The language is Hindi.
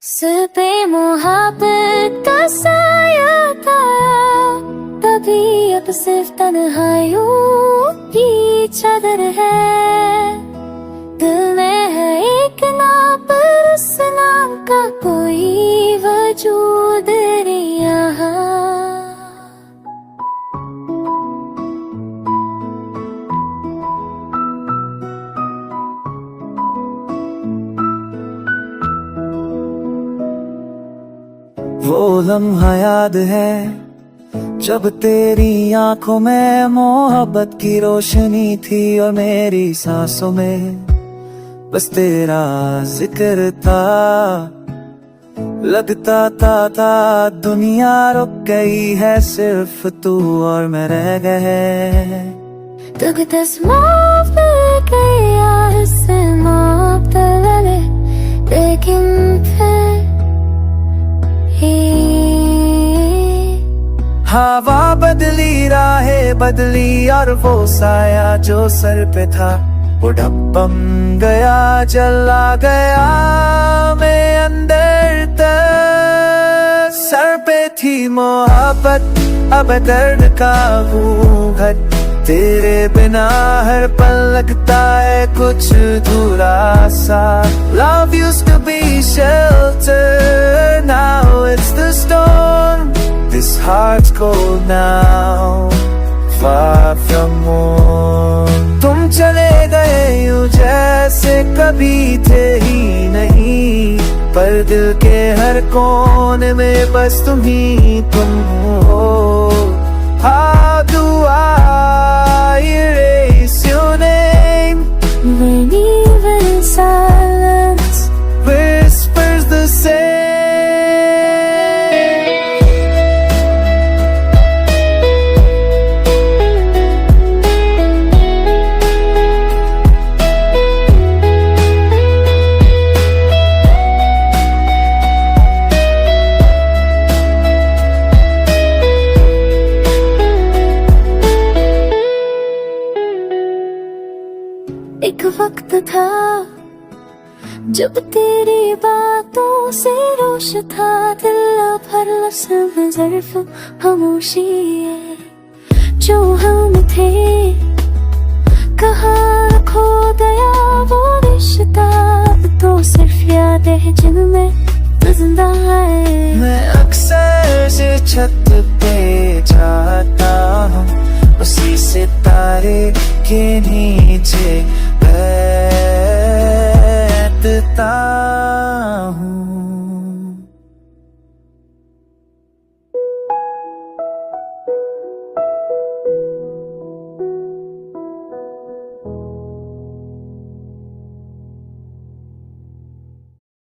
सिर पे मोहब्बत का साया था, तभी अब सिर्फ तन्हाइयों की चादर है। दिल में है एक नाम, पर उस नाम का कोई वजूद नहीं यहाँ। वो लम्हा याद है जब तेरी आंखों में मोहब्बत की रोशनी थी और मेरी सांसों में बस तेरा जिक्र था। लगता था दुनिया रुक गई है, सिर्फ तू और मैं रह गए। लेकिन हवा बदली, राहें बदली, और वो साया जो सर पे था वो ढप गया, जला गया मैं अंदर तक। सर पे थी मोहब्बत, अब दर्द का घूंघट, तेरे बिना हर पल लगता है कुछ अधूरा सा। Love used to be shelter, now it's the storm. This heart's cold now, far from home. तुम चले गए यूं जैसे कभी थे ही नहीं, पर दिल के हर कोने में बस तुम ही तुम हो। How do I erase your name? when even in silence Whispers the same. एक वक्त था जब तेरी बातों से रोश था, दिल भर लफ्ज़ में ज़र्फ़ खामोशी है। जो हम थे कहाँ खो गया वो रिश्ता, तो सिर्फ याद है जिनमें तो जिंदा है। मैं अक्सर से छत पे जाता हूँ, उसी सितारे के नीचे बैठता